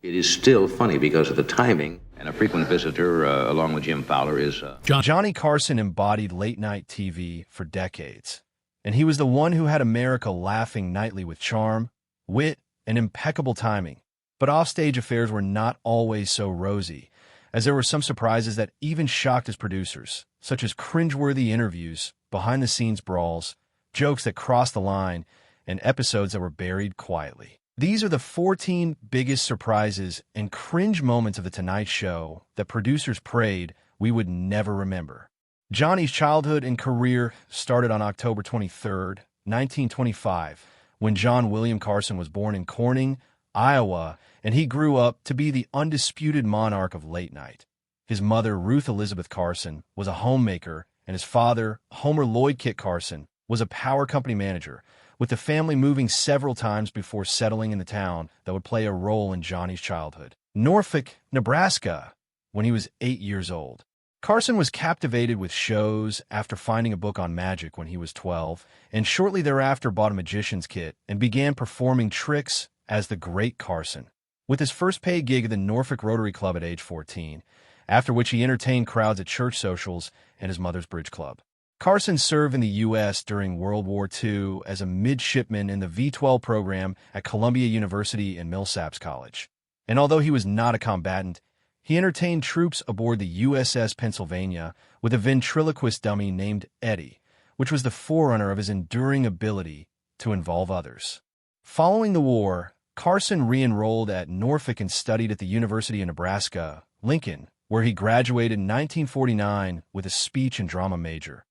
It is still funny because of the timing. And a frequent visitor, along with Jim Fowler, is... Johnny Carson embodied late-night TV for decades, and he was the one who had America laughing nightly with charm, wit, and impeccable timing. But offstage affairs were not always so rosy, as there were some surprises that even shocked his producers, such as cringeworthy interviews, behind-the-scenes brawls, jokes that crossed the line, and episodes that were buried quietly. These are the 14 biggest surprises and cringe moments of The Tonight Show that producers prayed we would never remember. Johnny's childhood and career started on October 23, 1925, when John William Carson was born in Corning, Iowa, and he grew up to be the undisputed monarch of late night. His mother, Ruth Elizabeth Carson, was a homemaker, and his father, Homer Lloyd Kit Carson, was a power company manager, with the family moving several times before settling in the town that would play a role in Johnny's childhood, Norfolk, Nebraska, when he was 8 years old. Carson was captivated with shows after finding a book on magic when he was 12, and shortly thereafter bought a magician's kit and began performing tricks as the Great Carson, with his first paid gig at the Norfolk Rotary Club at age 14, after which he entertained crowds at church socials and his mother's bridge club. Carson served in the U.S. during World War II as a midshipman in the V-12 program at Columbia University and Millsaps College. And although he was not a combatant, he entertained troops aboard the USS Pennsylvania with a ventriloquist dummy named Eddie, which was the forerunner of his enduring ability to involve others. Following the war, Carson re-enrolled at Norfolk and studied at the University of Nebraska, Lincoln, where he graduated in 1949 with a speech and drama major,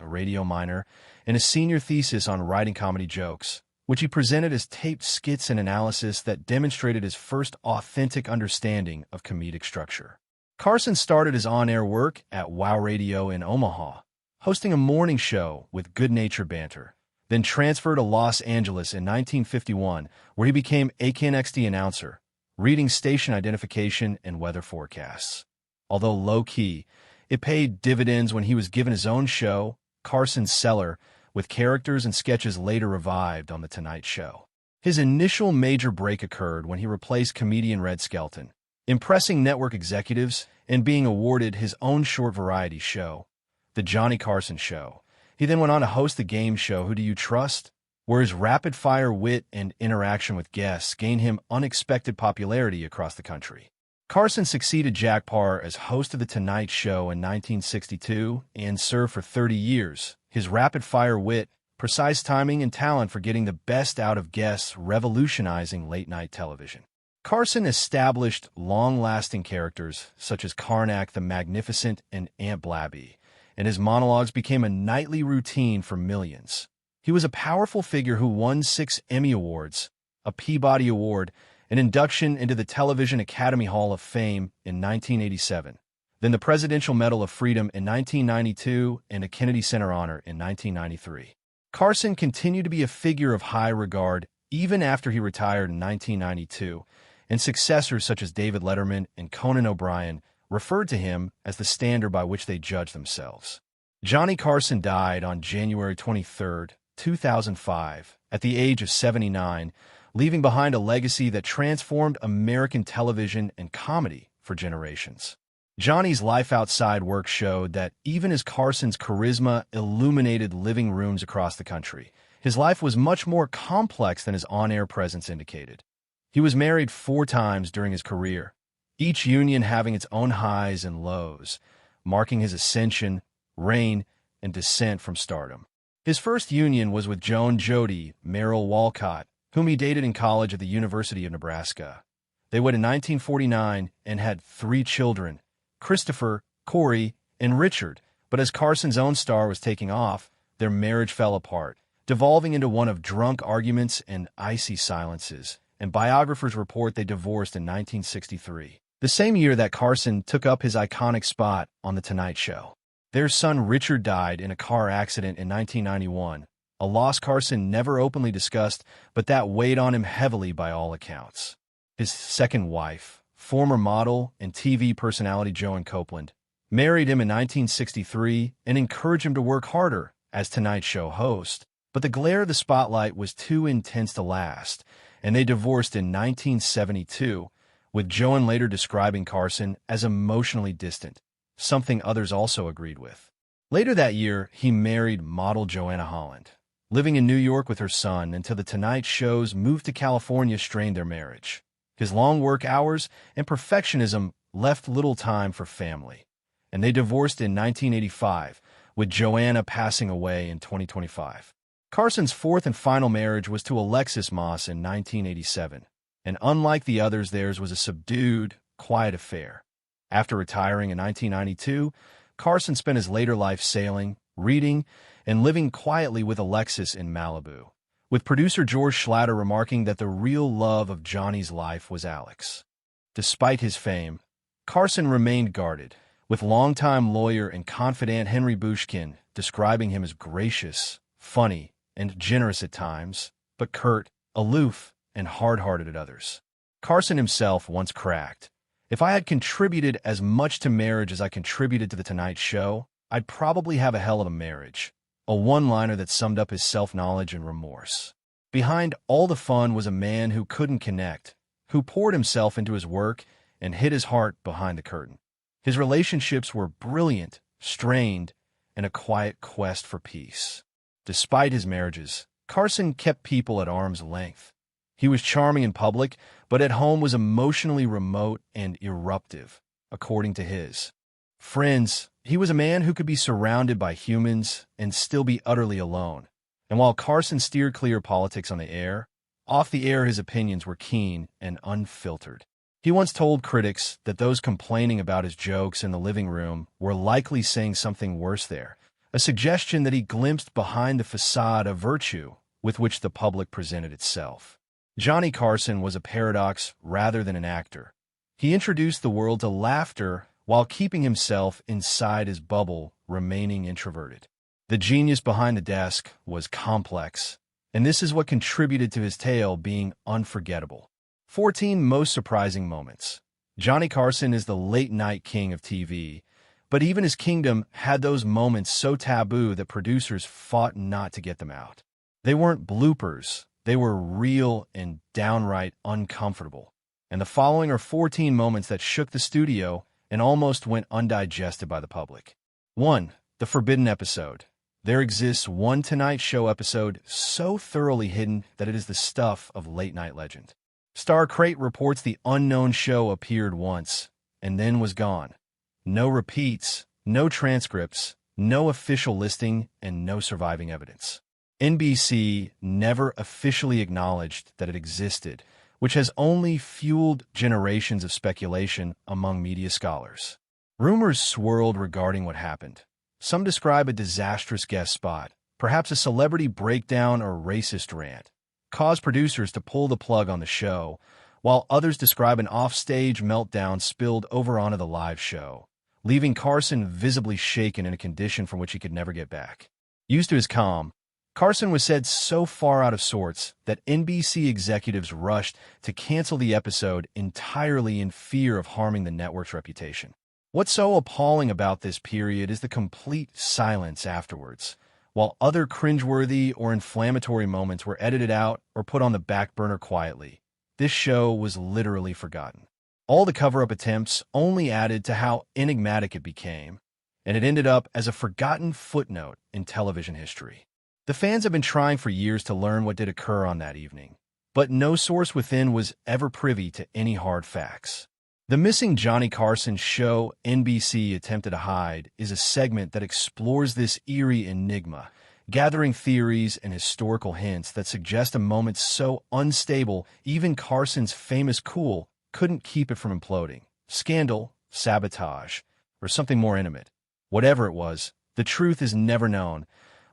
a radio minor, and a senior thesis on writing comedy jokes, which he presented as taped skits and analysis that demonstrated his first authentic understanding of comedic structure. Carson started his on-air work at WOW Radio in Omaha, hosting a morning show with good-natured banter, then transferred to Los Angeles in 1951, where he became a KNXT announcer, reading station identification and weather forecasts. Although low-key, it paid dividends when he was given his own show, Carson's Cellar, with characters and sketches later revived on The Tonight Show. His initial major break occurred when he replaced comedian Red Skelton, impressing network executives and being awarded his own short variety show, The Johnny Carson Show. He then went on to host the game show Who Do You Trust?, where his rapid-fire wit and interaction with guests gained him unexpected popularity across the country. Carson succeeded Jack Paar as host of The Tonight Show in 1962 and served for 30 years. His rapid-fire wit, precise timing, and talent for getting the best out of guests revolutionizing late-night television. Carson established long-lasting characters such as Karnak the Magnificent and Aunt Blabby, and his monologues became a nightly routine for millions. He was a powerful figure who won 6 Emmy Awards, a Peabody Award, an induction into the Television Academy Hall of Fame in 1987, then the Presidential Medal of Freedom in 1992 and a Kennedy Center Honor in 1993. Carson continued to be a figure of high regard even after he retired in 1992, and successors such as David Letterman and Conan O'Brien referred to him as the standard by which they judged themselves. Johnny Carson died on January 23, 2005, at the age of 79, leaving behind a legacy that transformed American television and comedy for generations. Johnny's life outside work showed that even as Carson's charisma illuminated living rooms across the country, his life was much more complex than his on-air presence indicated. He was married 4 times during his career, each union having its own highs and lows, marking his ascension, reign, and descent from stardom. His first union was with Joan Jody Merrill Walcott, whom he dated in college at the University of Nebraska. They wed in 1949 and had 3 children, Christopher, Corey, and Richard, but as Carson's own star was taking off, their marriage fell apart, devolving into one of drunk arguments and icy silences, and biographers report they divorced in 1963, the same year that Carson took up his iconic spot on The Tonight Show. Their son Richard died in a car accident in 1991, a loss Carson never openly discussed, but that weighed on him heavily by all accounts. His second wife, former model and TV personality Joan Copeland, married him in 1963 and encouraged him to work harder as Tonight Show host, but the glare of the spotlight was too intense to last, and they divorced in 1972, with Joan later describing Carson as emotionally distant, something others also agreed with. Later that year, he married model Joanna Holland, living in New York with her son until the Tonight Show's move to California strained their marriage. His long work hours and perfectionism left little time for family, and they divorced in 1985, with Joanna passing away in 2025. Carson's fourth and final marriage was to Alexis Moss in 1987, and unlike the others, theirs was a subdued, quiet affair. After retiring in 1992, Carson spent his later life sailing, reading, and living quietly with Alexis in Malibu, with producer George Schlatter remarking that the real love of Johnny's life was Alex. Despite his fame, Carson remained guarded, with longtime lawyer and confidant Henry Bushkin describing him as gracious, funny, and generous at times, but curt, aloof, and hard-hearted at others. Carson himself once cracked, "If I had contributed as much to marriage as I contributed to The Tonight Show, I'd probably have a hell of a marriage," a one-liner that summed up his self-knowledge and remorse. Behind all the fun was a man who couldn't connect, who poured himself into his work and hid his heart behind the curtain. His relationships were brilliant, strained, and a quiet quest for peace. Despite his marriages, Carson kept people at arm's length. He was charming in public, but at home was emotionally remote and eruptive, according to his friends. He was a man who could be surrounded by humans and still be utterly alone. And while Carson steered clear politics on the air, off the air his opinions were keen and unfiltered. He once told critics that those complaining about his jokes in the living room were likely saying something worse there, a suggestion that he glimpsed behind the facade of virtue with which the public presented itself. Johnny Carson was a paradox rather than an actor. He introduced the world to laughter while keeping himself inside his bubble, remaining introverted. The genius behind the desk was complex, and this is what contributed to his tale being unforgettable. 14 most surprising moments. Johnny Carson is the late-night king of TV, but even his kingdom had those moments so taboo that producers fought not to get them out. They weren't bloopers. They were real and downright uncomfortable. And the following are 14 moments that shook the studio and almost went undigested by the public. 1. The Forbidden Episode. There exists one Tonight Show episode so thoroughly hidden that it is the stuff of late-night legend. Star Crate reports the unknown show appeared once and then was gone. No repeats, no transcripts, no official listing, and no surviving evidence. NBC never officially acknowledged that it existed, which has only fueled generations of speculation among media scholars. Rumors swirled regarding what happened. Some describe a disastrous guest spot, perhaps a celebrity breakdown or racist rant, caused producers to pull the plug on the show, while others describe an offstage meltdown spilled over onto the live show, leaving Carson visibly shaken in a condition from which he could never get back. Used to his calm, Carson was said so far out of sorts that NBC executives rushed to cancel the episode entirely in fear of harming the network's reputation. What's so appalling about this period is the complete silence afterwards. While other cringeworthy or inflammatory moments were edited out or put on the back burner quietly, this show was literally forgotten. All the cover-up attempts only added to how enigmatic it became, and it ended up as a forgotten footnote in television history. The fans have been trying for years to learn what did occur on that evening, but no source within was ever privy to any hard facts. The Missing Johnny Carson show NBC attempted to hide is a segment that explores this eerie enigma, gathering theories and historical hints that suggest a moment so unstable even Carson's famous cool couldn't keep it from imploding. Scandal, sabotage, or something more intimate. Whatever it was, the truth is never known,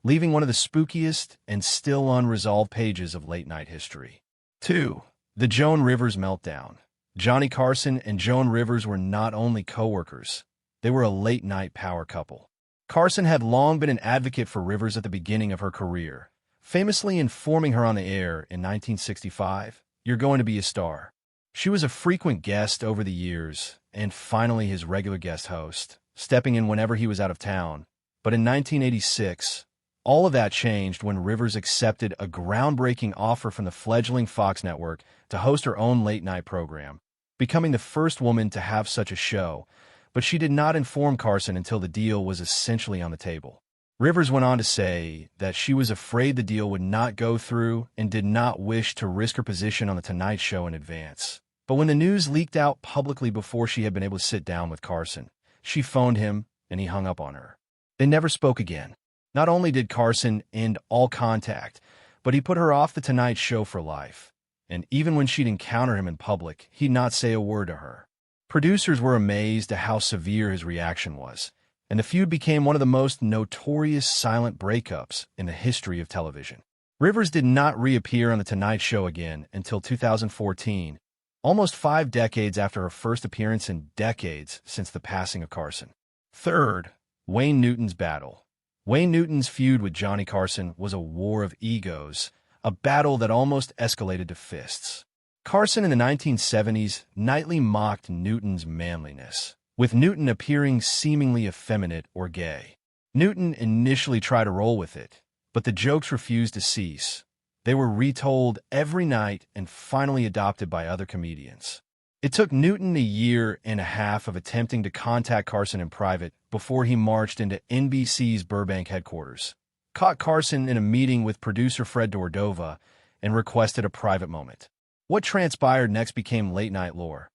leaving one of the spookiest and still unresolved pages of late-night history. 2. The Joan Rivers Meltdown. Johnny Carson and Joan Rivers were not only co-workers, they were a late-night power couple. Carson had long been an advocate for Rivers at the beginning of her career, famously informing her on the air in 1965, "You're going to be a star." She was a frequent guest over the years, and finally his regular guest host, stepping in whenever he was out of town. But in 1986, all of that changed when Rivers accepted a groundbreaking offer from the fledgling Fox network to host her own late-night program. becoming the first woman to have such a show, but she did not inform Carson until the deal was essentially on the table. Rivers went on to say that she was afraid the deal would not go through and did not wish to risk her position on The Tonight Show in advance. But when the news leaked out publicly before she had been able to sit down with Carson, she phoned him and he hung up on her. They never spoke again. Not only did Carson end all contact, but he put her off The Tonight Show for life. And even when she'd encounter him in public, he'd not say a word to her. Producers were amazed at how severe his reaction was, and the feud became one of the most notorious silent breakups in the history of television. Rivers did not reappear on The Tonight Show again until 2014, almost 5 decades after her first appearance and decades since the passing of Carson. Third, Wayne Newton's battle. Wayne Newton's feud with Johnny Carson was a war of egos, a battle that almost escalated to fists. Carson in the 1970s nightly mocked Newton's manliness, with Newton appearing seemingly effeminate or gay. Newton initially tried to roll with it, but the jokes refused to cease. They were retold every night and finally adopted by other comedians. It took Newton 1.5 years of attempting to contact Carson in private before he marched into NBC's Burbank headquarters, caught Carson in a meeting with producer Fred Cordova, and requested a private moment. What transpired next became late-night lore.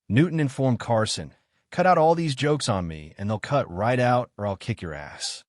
Newton informed Carson, "Cut out all these jokes on me, and they'll cut right out or I'll kick your ass."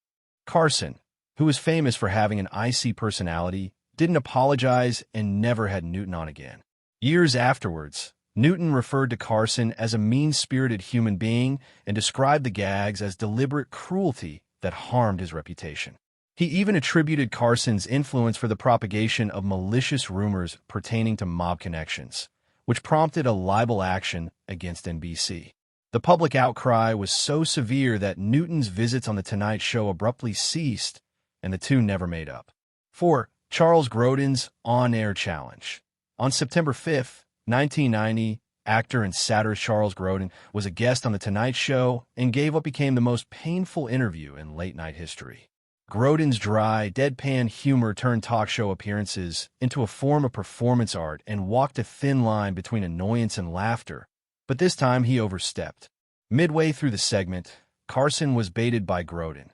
Carson, who was famous for having an icy personality, didn't apologize and never had Newton on again. Years afterwards, Newton referred to Carson as a mean-spirited human being and described the gags as deliberate cruelty that harmed his reputation. He even attributed Carson's influence for the propagation of malicious rumors pertaining to mob connections, which prompted a libel action against NBC. The public outcry was so severe that Newton's visits on The Tonight Show abruptly ceased, and the two never made up. 4. Charles Grodin's on-air challenge. On September 5, 1990, actor and satirist Charles Grodin was a guest on The Tonight Show and gave what became the most painful interview in late-night history. Grodin's dry, deadpan humor turned talk show appearances into a form of performance art and walked a thin line between annoyance and laughter, but this time he overstepped. Midway through the segment, Carson was baited by Grodin.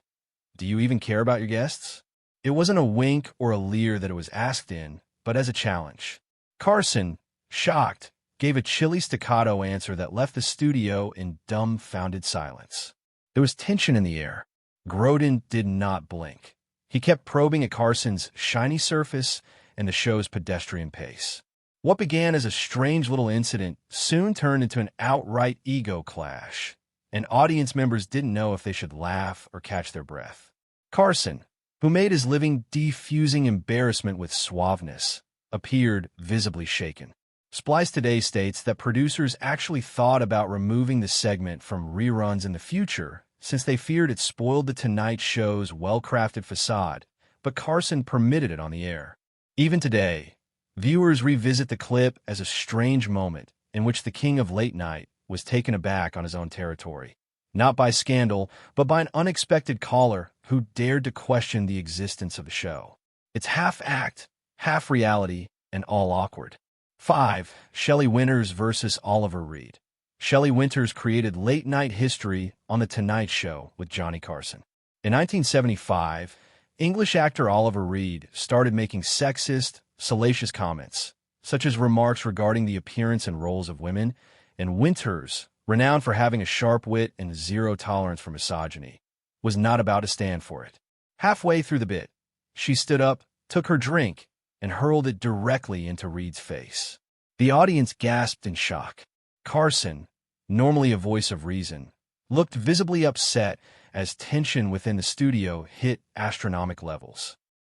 "Do you even care about your guests?" It wasn't a wink or a leer that it was asked in, but as a challenge. Carson, shocked, gave a chilly staccato answer that left the studio in dumbfounded silence. There was tension in the air. Grodin did not blink. He kept probing at Carson's shiny surface and the show's pedestrian pace. What began as a strange little incident soon turned into an outright ego clash, and audience members didn't know if they should laugh or catch their breath. Carson, who made his living defusing embarrassment with suaveness, appeared visibly shaken. Splice Today states that producers actually thought about removing the segment from reruns in the future since they feared it spoiled The Tonight Show's well-crafted facade, but Carson permitted it on the air. Even today, viewers revisit the clip as a strange moment in which the king of late night was taken aback on his own territory, not by scandal, but by an unexpected caller who dared to question the existence of the show. It's half act, half reality, and all awkward. 5. Shelley Winters versus Oliver Reed. Shelley Winters created late-night history on The Tonight Show with Johnny Carson. In 1975, English actor Oliver Reed started making sexist, salacious comments, such as remarks regarding the appearance and roles of women, and Winters, renowned for having a sharp wit and zero tolerance for misogyny, was not about to stand for it. Halfway through the bit, she stood up, took her drink, and hurled it directly into Reed's face. The audience gasped in shock. Carson, normally a voice of reason, looked visibly upset as tension within the studio hit astronomical levels.